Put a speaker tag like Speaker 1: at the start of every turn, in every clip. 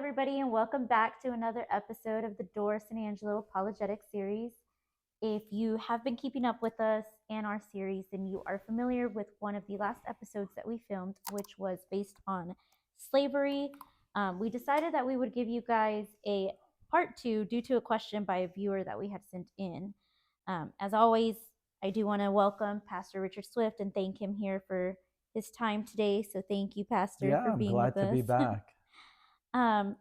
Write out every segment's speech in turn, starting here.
Speaker 1: everybody, and welcome back to another episode of the Doris and Angelo Apologetics series. If you have been keeping up with us and our series, then you are familiar with one of the last episodes that we filmed, which was based on slavery. We decided that we would give you guys a part two due to a question by a viewer that we had sent in. As always, I do want to welcome Pastor Richard Swift and thank him here for his time today. So thank you, Pastor, for
Speaker 2: I'm
Speaker 1: being
Speaker 2: glad
Speaker 1: with
Speaker 2: to
Speaker 1: us.
Speaker 2: be back.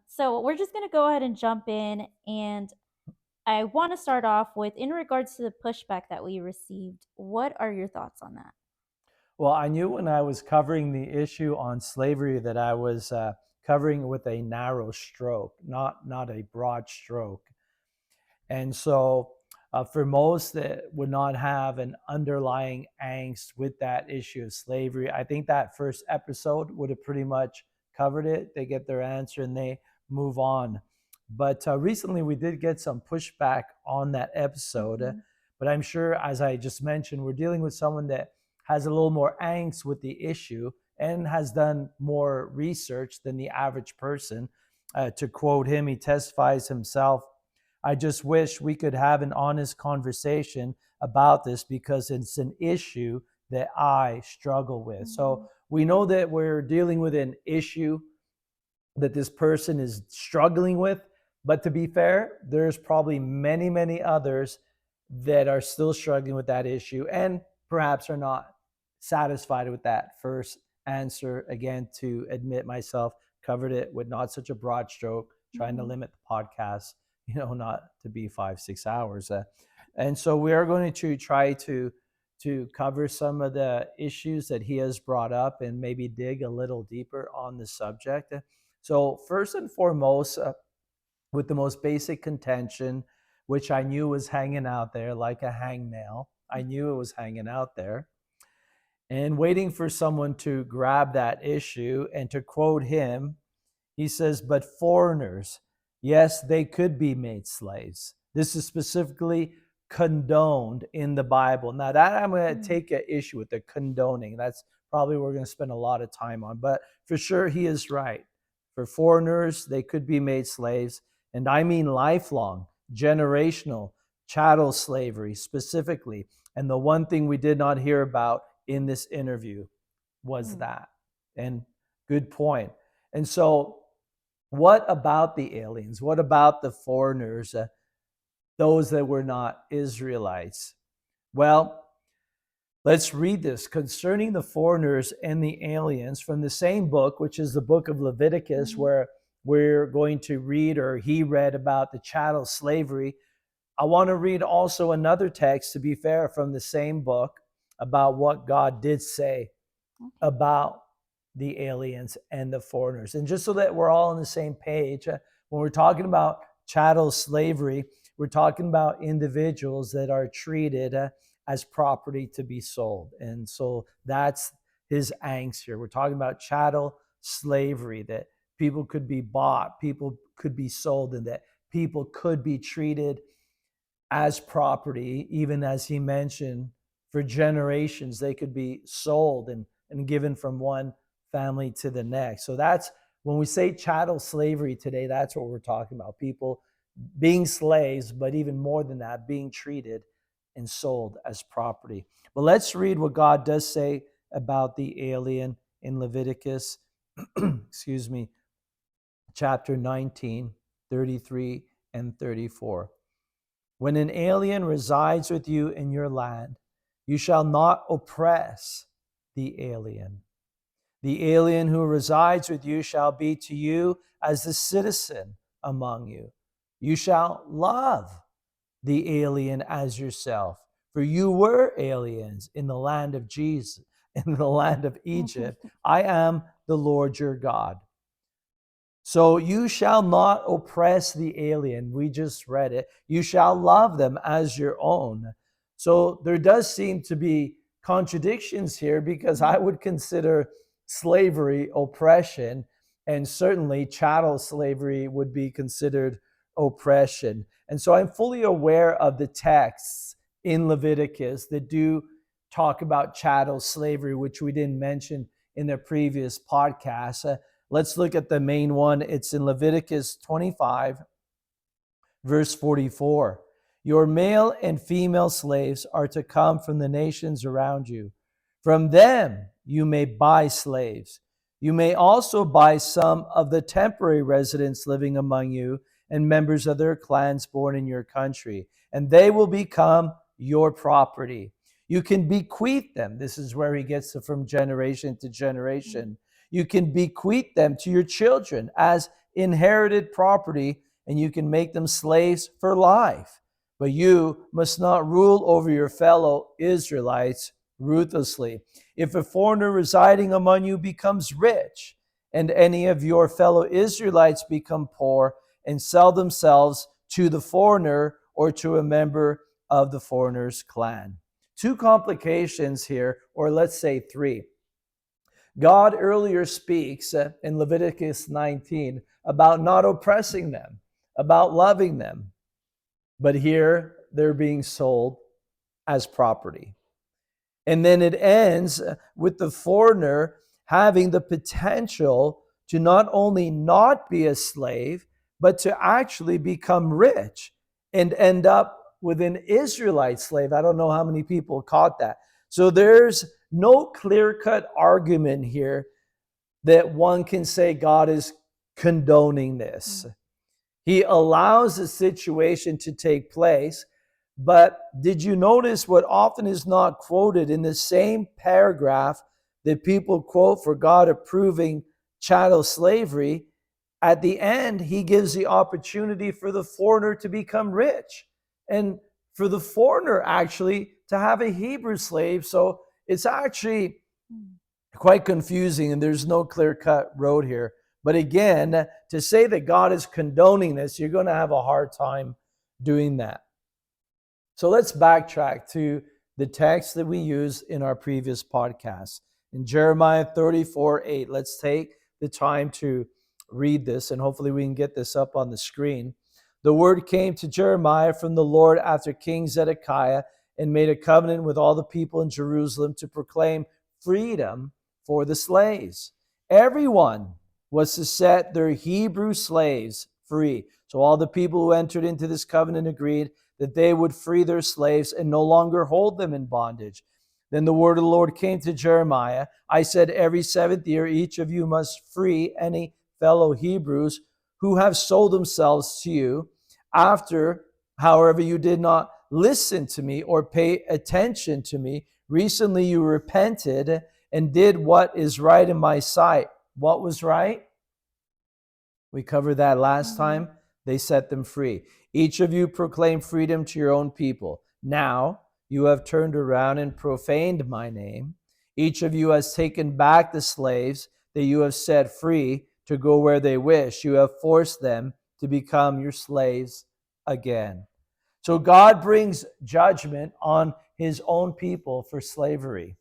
Speaker 1: So we're just going to go ahead and jump in. And I want to start off with, in regards to the pushback that we received, what are your thoughts on that?
Speaker 2: Well, I knew when I was covering the issue on slavery that I was covering with a narrow stroke, not a broad stroke. And so, for most that would not have an underlying angst with that issue of slavery, I think that first episode would have pretty much covered it. They get their answer and they move on. But recently, we did get some pushback on that episode.
Speaker 1: Mm-hmm.
Speaker 2: But I'm sure, as I just mentioned, we're dealing with someone that has a little more angst with the issue and has done more research than the average person. To quote him, he testifies himself, I just wish we could have an honest conversation about this because it's an issue that I struggle with.
Speaker 1: Mm-hmm.
Speaker 2: So we know that we're dealing with an issue that this person is struggling with. But to be fair, there's probably many, many others that are still struggling with that issue and perhaps are not satisfied with that first answer. Again, to admit myself, covered it with not such a broad stroke, trying to limit the podcast, not to be 5-6 hours. And so we are going to try to cover some of the issues that he has brought up and maybe dig a little deeper on the subject. So first and foremost, with the most basic contention, which I knew was hanging out there like a hangnail. I knew it was hanging out there and waiting for someone to grab that issue. And to quote him, he says, but foreigners, yes, they could be made slaves. This is specifically condoned in the Bible. Now, that I'm going to take an issue with the condoning. That's probably what we're going to spend a lot of time on. But for sure, he is right. For foreigners, they could be made slaves. And I mean lifelong, generational, chattel slavery specifically. And the one thing we did not hear about in this interview was that. And good point. And so, what about the aliens? What about the foreigners, those that were not Israelites? Well, let's read this concerning the foreigners and the aliens from the same book, which is the book of Leviticus, where we're going to read, or he read, about the chattel slavery. I want to read also another text, to be fair, from the same book about what God did say about the aliens and the foreigners. And just so that we're all on the same page, when we're talking about chattel slavery, we're talking about individuals that are treated as property to be sold. And so that's his angst here. We're talking about chattel slavery, that people could be bought, people could be sold, and that people could be treated as property, even as he mentioned, for generations, they could be sold and given from one family to the next. So that's when we say chattel slavery today, that's what we're talking about. People being slaves, but even more than that, being treated and sold as property. But let's read what God does say about the alien in Leviticus, excuse me, chapter 19, 33 and 34. When an alien resides with you in your land, you shall not oppress the alien. The alien who resides with you shall be to you as the citizen among you. You shall love the alien as yourself, for you were aliens in the land of Jesus, in the land of Egypt. I am the Lord your God. So you shall not oppress the alien. We just read it. You shall love them as your own. So there does seem to be contradictions here, because I would consider slavery oppression, and certainly chattel slavery would be considered oppression. And so I'm fully aware of the texts in Leviticus that do talk about chattel slavery, which we didn't mention in the previous podcast. Let's look at the main one. It's in Leviticus 25, verse 44. Your male and female slaves are to come from the nations around you. From them you may buy slaves. You may also buy some of the temporary residents living among you and members of their clans born in your country, and they will become your property. You can bequeath them. This is where he gets it from generation to generation. You can bequeath them to your children as inherited property, and you can make them slaves for life. But you must not rule over your fellow Israelites ruthlessly. If a foreigner residing among you becomes rich, and any of your fellow Israelites become poor and sell themselves to the foreigner or to a member of the foreigner's clan. Two complications here, or let's say three. God earlier speaks in Leviticus 19 about not oppressing them, about loving them. But here they're being sold as property. And then it ends with the foreigner having the potential to not only not be a slave, but to actually become rich and end up with an Israelite slave. I don't know how many people caught that. So there's no clear-cut argument here that one can say God is condoning this. He allows the situation to take place. But did you notice what often is not quoted in the same paragraph that people quote for God approving chattel slavery? At the end, he gives the opportunity for the foreigner to become rich and for the foreigner actually to have a Hebrew slave. So it's actually quite confusing, and there's no clear-cut road here. But again, to say that God is condoning this, you're going to have a hard time doing that. So let's backtrack to the text that we used in our previous podcast. In Jeremiah 34:8, let's take the time to read this, and hopefully we can get this up on the screen. The word came to Jeremiah from the Lord after King Zedekiah and made a covenant with all the people in Jerusalem to proclaim freedom for the slaves. Everyone was to set their Hebrew slaves free. So all the people who entered into this covenant agreed that they would free their slaves and no longer hold them in bondage. Then the word of the Lord came to Jeremiah. I said, every 7th year, each of you must free any fellow Hebrews who have sold themselves to you. After, however, you did not listen to me or pay attention to me, recently you repented and did what is right in my sight. What was right? We covered that last time. They set them free. Each of you proclaim freedom to your own people. Now you have turned around and profaned my name. Each of you has taken back the slaves that you have set free to go where they wish. You have forced them to become your slaves again. So God brings judgment on his own people for slavery.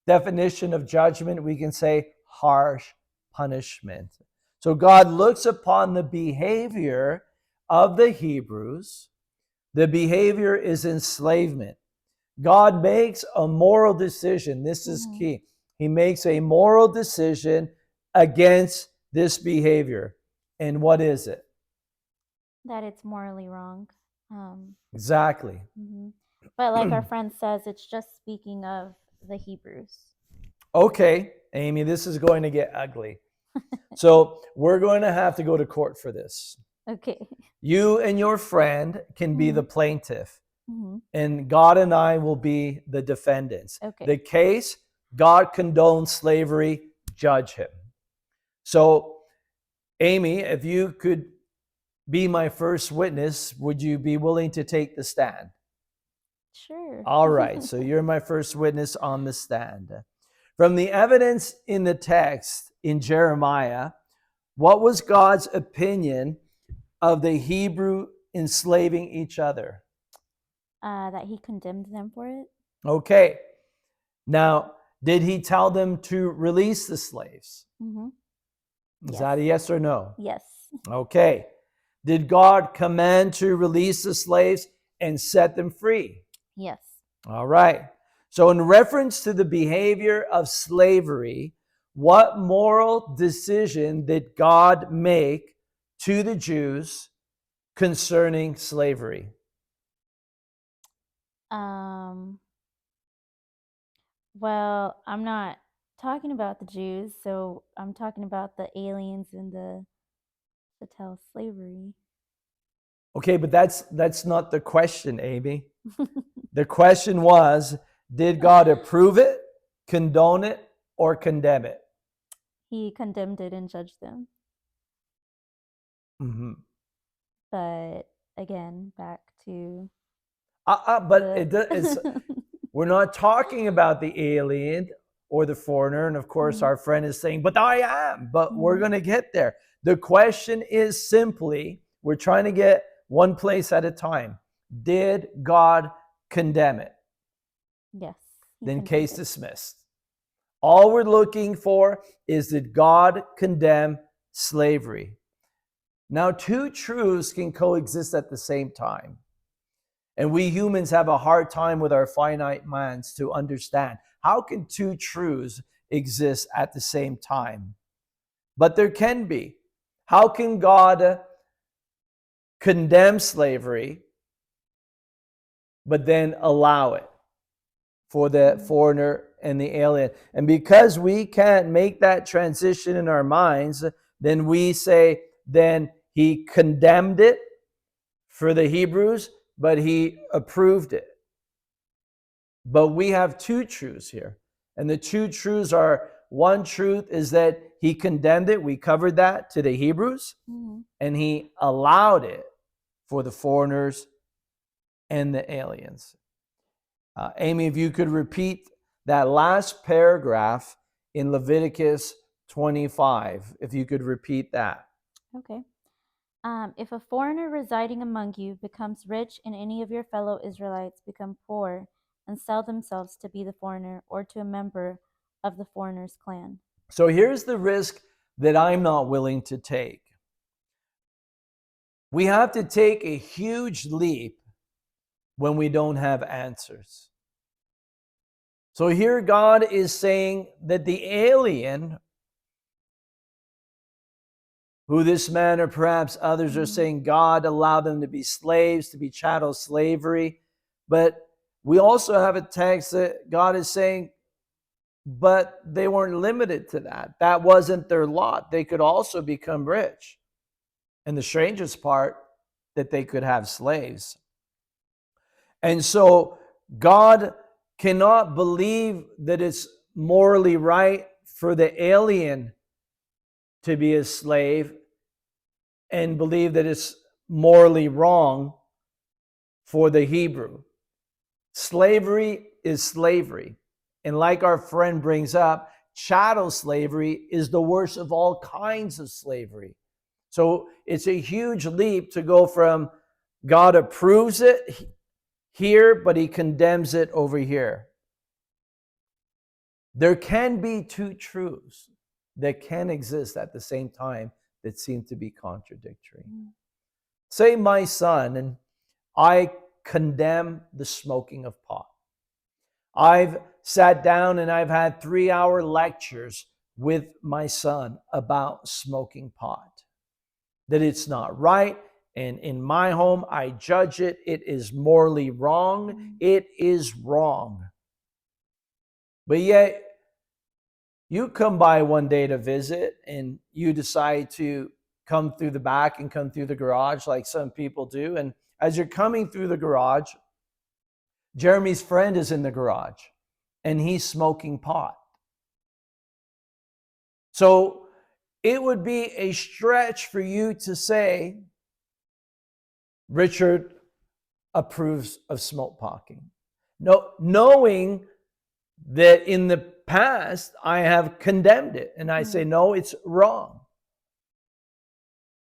Speaker 2: Definition of judgment, we can say harsh punishment. So God looks upon the behavior of the Hebrews. The behavior is enslavement. God makes a moral decision. This is key. He makes a moral decision against this behavior. And what is it?
Speaker 1: That it's morally wrong.
Speaker 2: Exactly.
Speaker 1: But like our friend says, it's just speaking of the Hebrews.
Speaker 2: Okay, Amy, this is going to get ugly. So we're going to have to go to court for this.
Speaker 1: Okay.
Speaker 2: You and your friend can be the plaintiff, and God and I will be the defendants.
Speaker 1: Okay.
Speaker 2: The case, God condones slavery, judge him. So, Amy, if you could be my first witness, would you be willing to take the stand?
Speaker 1: Sure.
Speaker 2: All right, so you're my first witness on the stand. From the evidence in the text in Jeremiah, what was God's opinion of the Hebrew enslaving each other?
Speaker 1: That he condemned them for it.
Speaker 2: Okay. Now, did he tell them to release the slaves? Is that a yes or no?
Speaker 1: Yes.
Speaker 2: Okay. Did God command to release the slaves and set them free?
Speaker 1: Yes.
Speaker 2: All right. So in reference to the behavior of slavery, What moral decision did God make to the Jews concerning slavery?
Speaker 1: Um, well, I'm not talking about the Jews, so I'm talking about the aliens and the chattel slavery.
Speaker 2: Okay, but that's not the question, Amy. The question was, did God approve it, condone it, or condemn it?
Speaker 1: He condemned it and judged them.
Speaker 2: Mm-hmm.
Speaker 1: But again, back to
Speaker 2: But it's
Speaker 1: the
Speaker 2: we're not talking about the alien or the foreigner. And of course,
Speaker 1: Mhm.
Speaker 2: our friend is saying, but I am. But we're
Speaker 1: Mhm.
Speaker 2: going to get there. The question is simply, we're trying to get one place at a time. Did God condemn it?
Speaker 1: Yes, he
Speaker 2: Then
Speaker 1: condemned
Speaker 2: case
Speaker 1: it.
Speaker 2: dismissed. All we're looking for is, did God condemn slavery? Now, two truths can coexist at the same time. And we humans have a hard time with our finite minds to understand, how can two truths exist at the same time? But there can be. How can God condemn slavery, but then allow it for the
Speaker 1: Mhm.
Speaker 2: foreigner and the alien? And because we can't make that transition in our minds, then we say, then he condemned it for the Hebrews, but he approved it. But we have two truths here. And the two truths are, one truth is that he condemned it. We covered that to the Hebrews,
Speaker 1: Mhm.
Speaker 2: and he allowed it for the foreigners and the aliens. Amy, if you could repeat that last paragraph in Leviticus 25, if you could repeat that.
Speaker 1: Okay. If a foreigner residing among you becomes rich and any of your fellow Israelites become poor and sell themselves to be the foreigner or to a member of the foreigner's clan.
Speaker 2: So here's the risk that I'm not willing to take. We have to take a huge leap when we don't have answers. So here God is saying that the alien, who this man or perhaps others are
Speaker 1: Mhm.
Speaker 2: saying God allowed them to be slaves, to be chattel slavery. But we also have a text that God is saying, but they weren't limited to that. That wasn't their lot. They could also become rich. And the strangest part, that they could have slaves. And so God cannot believe that it's morally right for the alien to be a slave and believe that it's morally wrong for the Hebrew. Slavery is slavery. And like our friend brings up, chattel slavery is the worst of all kinds of slavery. So it's a huge leap to go from God approves it here, but he condemns it over here. There can be two truths that can exist at the same time that seem to be contradictory.
Speaker 1: Mhm.
Speaker 2: Say my son, and I condemn the smoking of pot. I've sat down and I've had 3-hour lectures with my son about smoking pot, that it's not right. And in my home, I judge it. It is morally wrong.
Speaker 1: Mhm.
Speaker 2: It is wrong. But yet, you come by one day to visit and you decide to come through the back and come through the garage like some people do. And as you're coming through the garage, Jeremy's friend is in the garage and he's smoking pot. So it would be a stretch for you to say, Richard approves of smoke potting. No, knowing that in the past I have condemned it and I say,
Speaker 1: Mhm.
Speaker 2: no, it's wrong.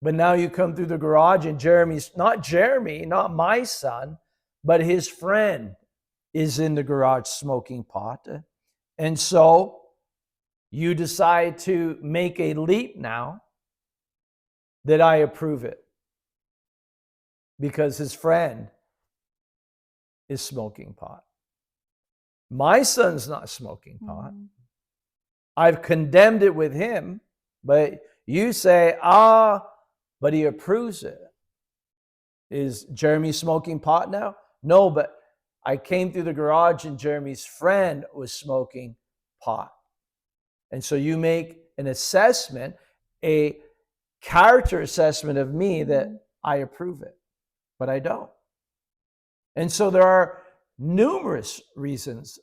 Speaker 2: But now you come through the garage and Jeremy's, not Jeremy, not my son, but his friend is in the garage smoking pot. And so you decide to make a leap now that I approve it because his friend is smoking pot. My son's not smoking pot.
Speaker 1: Mhm.
Speaker 2: I've condemned it with him, but you say, but he approves it. Is Jeremy smoking pot now? No, but I came through the garage and Jeremy's friend was smoking pot. And so you make an assessment, a character assessment of me that I approve it, but I don't. And so there are numerous reasons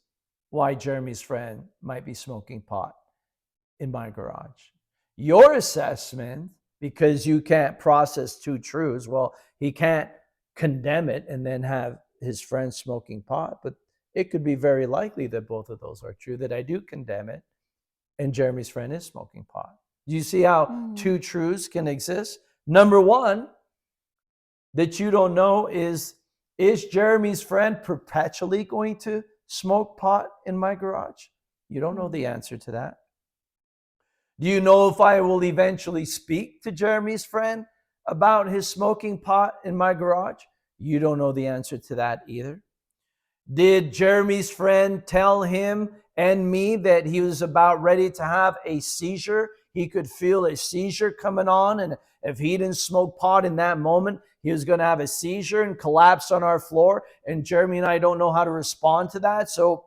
Speaker 2: why Jeremy's friend might be smoking pot in my garage. Your assessment, because you can't process two truths, well, he can't condemn it and then have his friend smoking pot, but it could be very likely that both of those are true, that I do condemn it and Jeremy's friend is smoking pot. Do you see how two truths can exist? Number one, that you don't know is Jeremy's friend perpetually going to smoke pot in my garage? You don't know the answer to that. Do you know if I will eventually speak to Jeremy's friend about his smoking pot in my garage? You don't know the answer to that either. Did Jeremy's friend tell him and me that he was about ready to have a seizure? He could feel a seizure coming on, and if he didn't smoke pot in that moment, he was going to have a seizure and collapse on our floor. And Jeremy and I don't know how to respond to that. So,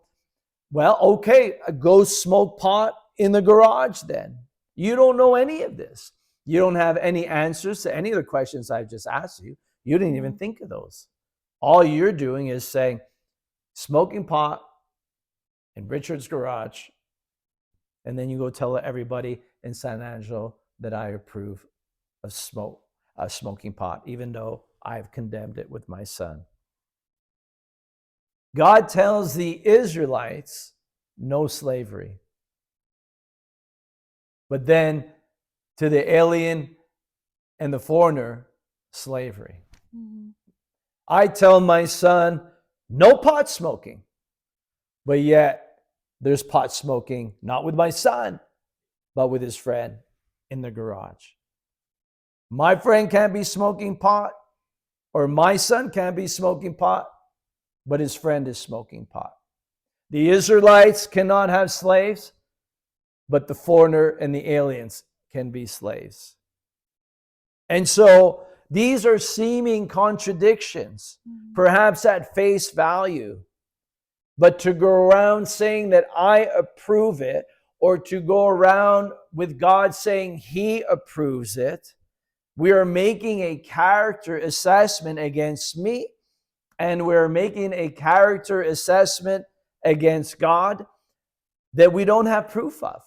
Speaker 2: well, okay, go smoke pot in the garage then. You don't know any of this. You don't have any answers to any of the questions I've just asked you. You didn't even think of those. All you're doing is saying, smoking pot in Richard's garage, and then you go tell everybody in San Angelo that I approve of smoking pot, even though I've condemned it with my son. God tells the Israelites no slavery. But then to the alien and the foreigner, slavery. I tell my son, no pot smoking. But yet there's pot smoking, not with my son, but with his friend in the garage. My friend can't be smoking pot, or my son can't be smoking pot, but his friend is smoking pot. The Israelites cannot have slaves, but the foreigner and the aliens can be slaves. And so these are seeming contradictions, perhaps at face value. But to go around saying that I approve it, or to go around with God saying he approves it, we are making a character assessment against me, and we're making a character assessment against God that we don't have proof of.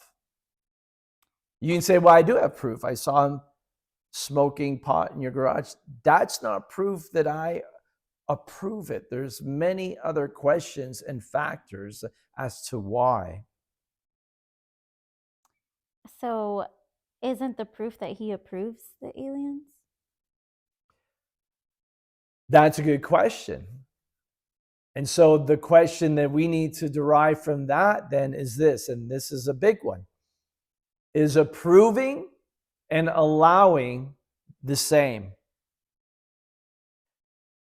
Speaker 2: You can say, well, I do have proof. I saw him smoking pot in your garage. That's not proof that I approve it. There's many other questions and factors as to why.
Speaker 1: So, isn't the proof that he approves the aliens?
Speaker 2: That's a good question. And so the question that we need to derive from that then is this, and this is a big one. Is approving and allowing the same?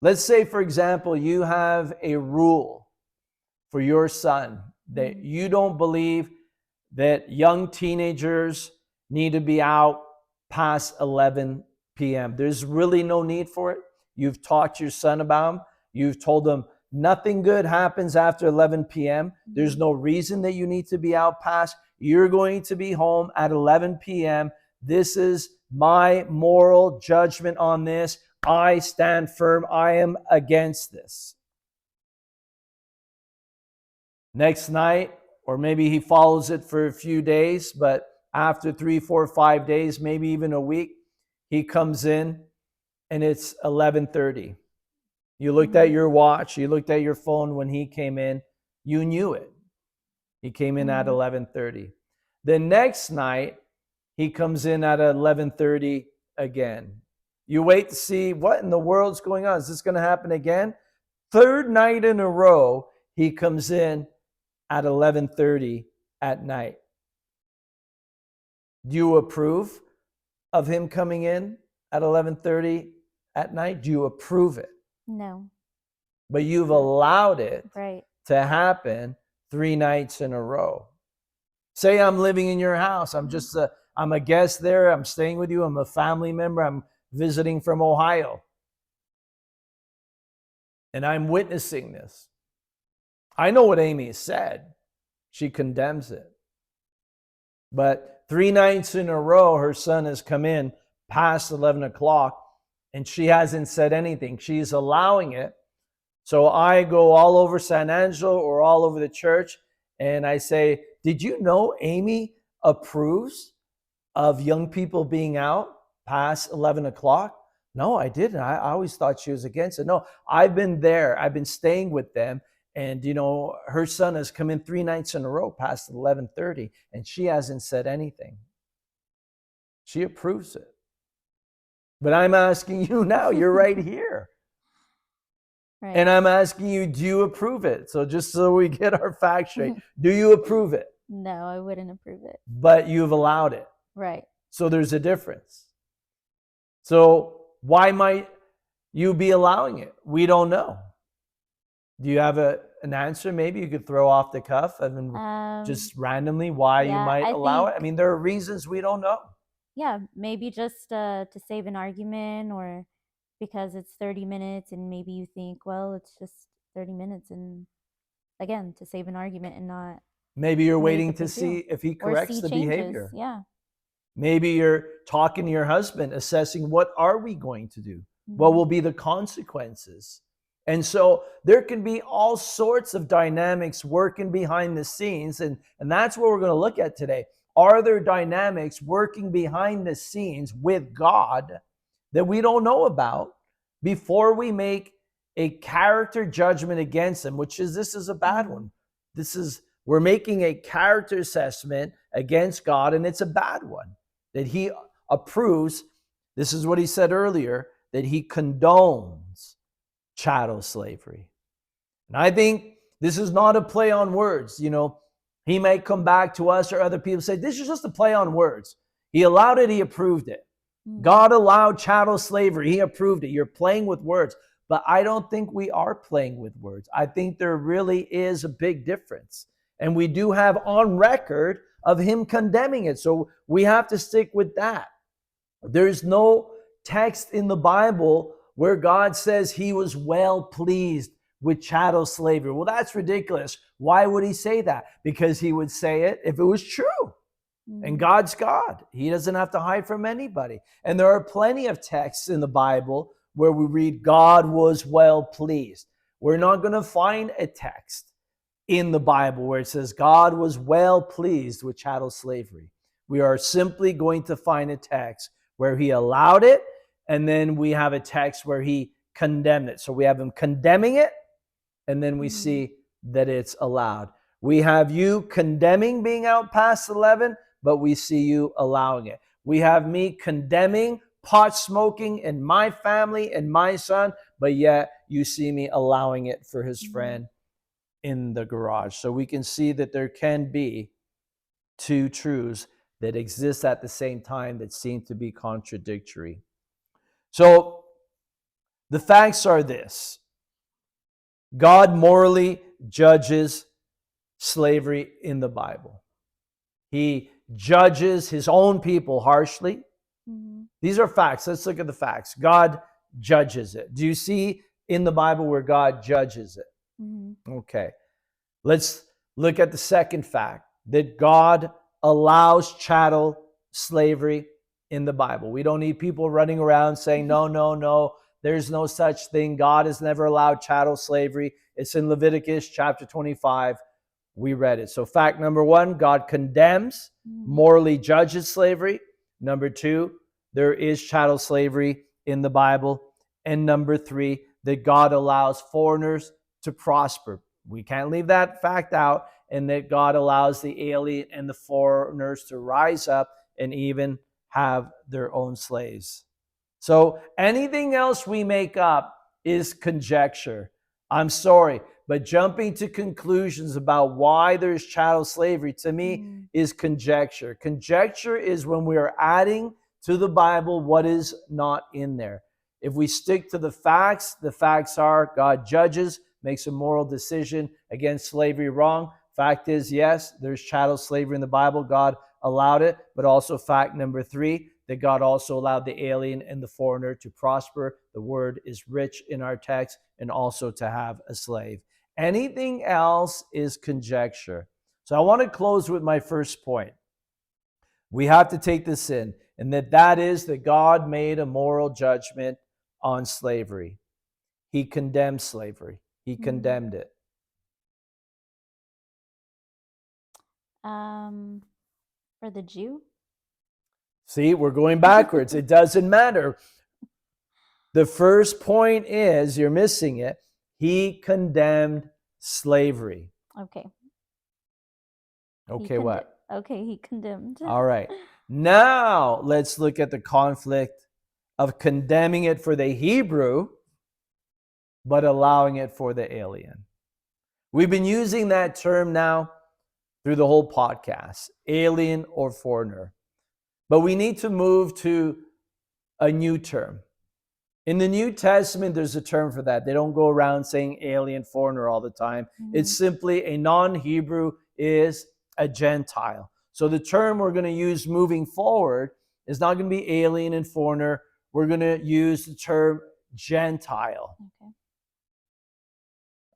Speaker 2: Let's say, for example, you have a rule for your son that you don't believe that young teenagers need to be out past 11 p.m. There's really no need for it. You've talked to your son about them. You've told them nothing good happens after 11 p.m. There's no reason that you need to be out past. You're going to be home at 11 p.m. This is my moral judgment on this. I stand firm. I am against this. Next night, or maybe he follows it for a few days, but after 3, 4, 5 days, maybe even a week, he comes in and it's 11:30. You looked at your watch, you looked at your phone when he came in, you knew it. He came in at 11:30. The next night, he comes in at 11:30 again. You wait to see what in the world's going on. Is this going to happen again? Third night in a row, he comes in at 11:30 at night. Do you approve of him coming in at 11:30 at night? Do you approve it?
Speaker 1: No.
Speaker 2: But you've allowed it
Speaker 1: Right.
Speaker 2: to happen 3 nights in a row. Say I'm living in your house. I'm a guest there. I'm staying with you. I'm a family member. I'm visiting from Ohio. And I'm witnessing this. I know what Amy said. She condemns it. But 3 nights in a row, her son has come in past 11 o'clock and she hasn't said anything. She's allowing it. So I go all over San Angelo or all over the church and I say, did you know Amy approves of young people being out past 11 o'clock? No, I didn't. I always thought she was against it. No, I've been there. I've been staying with them. And, her son has come in 3 nights in a row past 11:30 and she hasn't said anything. She approves it. But I'm asking you now, you're right here.
Speaker 1: Right.
Speaker 2: And I'm asking you, do you approve it? So just so we get our facts straight, do you approve it?
Speaker 1: No, I wouldn't approve it.
Speaker 2: But you've allowed it.
Speaker 1: Right.
Speaker 2: So there's a difference. So why might you be allowing it? We don't know. Do you have an answer? Maybe you could throw off the cuff and just randomly why you might allow it. I mean, there are reasons we don't know.
Speaker 1: Yeah, maybe just to save an argument, or because it's 30 minutes and maybe you think, well, it's just 30 minutes, and again, to save an argument and not
Speaker 2: maybe you're waiting to see if he corrects the behavior.
Speaker 1: Yeah.
Speaker 2: Maybe you're talking to your husband, assessing what are we going to do? What will be the consequences? And so there can be all sorts of dynamics working behind the scenes. And that's what we're going to look at today. Are there dynamics working behind the scenes with God that we don't know about before we make a character judgment against him, this is a bad one. We're making a character assessment against God, and it's a bad one. That he approves, this is what he said earlier, that he condones chattel slavery. And I think this is not a play on words. He might come back to us or other people say, this is just a play on words. He allowed it, he approved it. God allowed chattel slavery, he approved it. You're playing with words. But I don't think we are playing with words. I think there really is a big difference. And we do have on record of him condemning it. So we have to stick with that. There's no text in the Bible where God says he was well pleased with chattel slavery. Well, that's ridiculous. Why would he say that? Because he would say it if it was true. And God's God. He doesn't have to hide from anybody. And there are plenty of texts in the Bible where we read God was well pleased. We're not going to find a text in the Bible where it says God was well pleased with chattel slavery. We are simply going to find a text where he allowed it, and then we have a text where he condemned it. So we have him condemning it, and then we see that it's allowed. We have you condemning being out past 11, but we see you allowing it. We have me condemning pot smoking in my family and my son, but yet you see me allowing it for his friend in the garage. So we can see that there can be two truths that exist at the same time that seem to be contradictory. So the facts are this: God morally judges slavery in the Bible. He judges his own people harshly. These are facts. Let's look at the facts. God judges it. Do you see in the Bible where God judges it? Okay. Let's look at the second fact, that God allows chattel slavery in the Bible. We don't need people running around saying, no, there's no such thing. God has never allowed chattel slavery. It's in Leviticus chapter 25. We read it. So fact number one, God condemns, morally judges slavery. Number two, there is chattel slavery in the Bible. And number three, that God allows foreigners to prosper. We can't leave that fact out. And that God allows the alien and the foreigners to rise up and even have their own slaves. So anything else we make up is conjecture. I'm sorry, but jumping to conclusions about why there's chattel slavery, to me, is conjecture. Conjecture is when we are adding to the Bible what is not in there. If we stick to the facts are God judges, makes a moral decision against slavery wrong. Fact is, yes, there's chattel slavery in the Bible. God allowed it. But also fact number 3, that God also allowed the alien and the foreigner to prosper. The word is rich in our text, and also to have a slave. Anything else is conjecture. So I want to close with my first point. We have to take this in, and that is that God made a moral judgment on slavery. He condemned slavery. He condemned it.
Speaker 1: For the Jew?
Speaker 2: See, we're going backwards. It doesn't matter. The first point is, you're missing it. He condemned slavery.
Speaker 1: Okay.
Speaker 2: Okay, what?
Speaker 1: Okay, he condemned.
Speaker 2: All right. Now, let's look at the conflict of condemning it for the Hebrew, but allowing it for the alien. We've been using that term now through the whole podcast, alien or foreigner. But we need to move to a new term. In the New Testament, there's a term for that. They don't go around saying alien, foreigner all the time. It's simply a non-Hebrew is a Gentile. So the term we're going to use moving forward is not going to be alien and foreigner. We're going to use the term Gentile. Okay.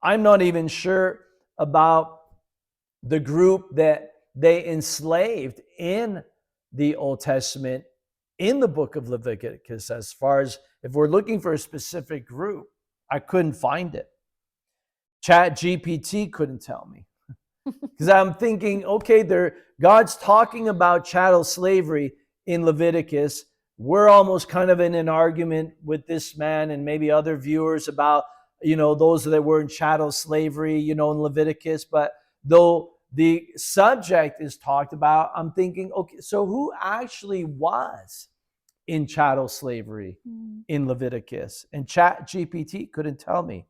Speaker 2: I'm not even sure about the group that they enslaved in the Old Testament in the book of Leviticus. As far as if we're looking for a specific group, I couldn't find it. ChatGPT couldn't tell me. Because I'm thinking, okay, God's talking about chattel slavery in Leviticus. We're almost kind of in an argument with this man and maybe other viewers about, those that were in chattel slavery, in Leviticus. But though the subject is talked about, I'm thinking, okay, so who actually was in chattel slavery in Leviticus? And ChatGPT couldn't tell me.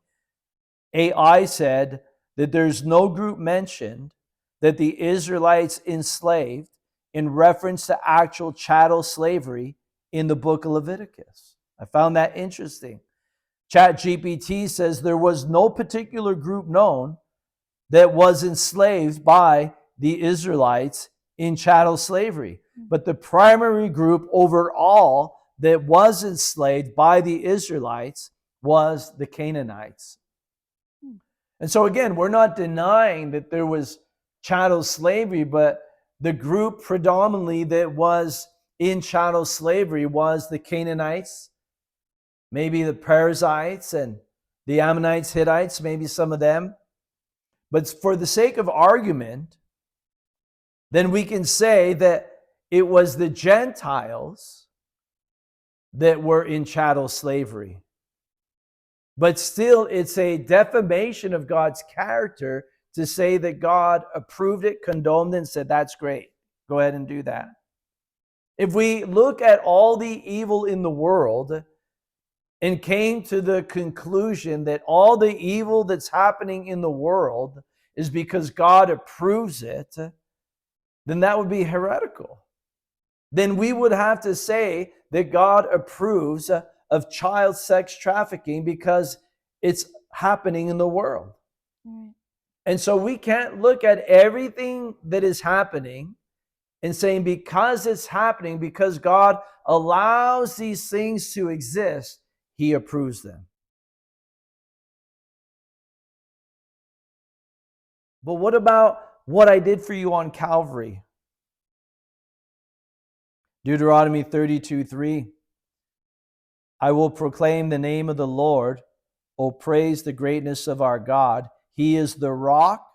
Speaker 2: AI said that there's no group mentioned that the Israelites enslaved in reference to actual chattel slavery in the book of Leviticus. I found that interesting. ChatGPT says there was no particular group known that was enslaved by the Israelites in chattel slavery. But the primary group overall that was enslaved by the Israelites was the Canaanites. And so again, we're not denying that there was chattel slavery, but the group predominantly that was in chattel slavery was the Canaanites, maybe the Perizzites and the Ammonites, Hittites, maybe some of them. But for the sake of argument, then we can say that it was the Gentiles that were in chattel slavery. But still, it's a defamation of God's character to say that God approved it, condoned it, and said, that's great. Go ahead and do that. If we look at all the evil in the world and came to the conclusion that all the evil that's happening in the world is because God approves it, then that would be heretical. Then we would have to say that God approves of child sex trafficking because it's happening in the world. And so we can't look at everything that is happening and saying because it's happening, because God allows these things to exist, He approves them. But what about what I did for you on Calvary? Deuteronomy 32:3. I will proclaim the name of the Lord. O praise the greatness of our God. He is the rock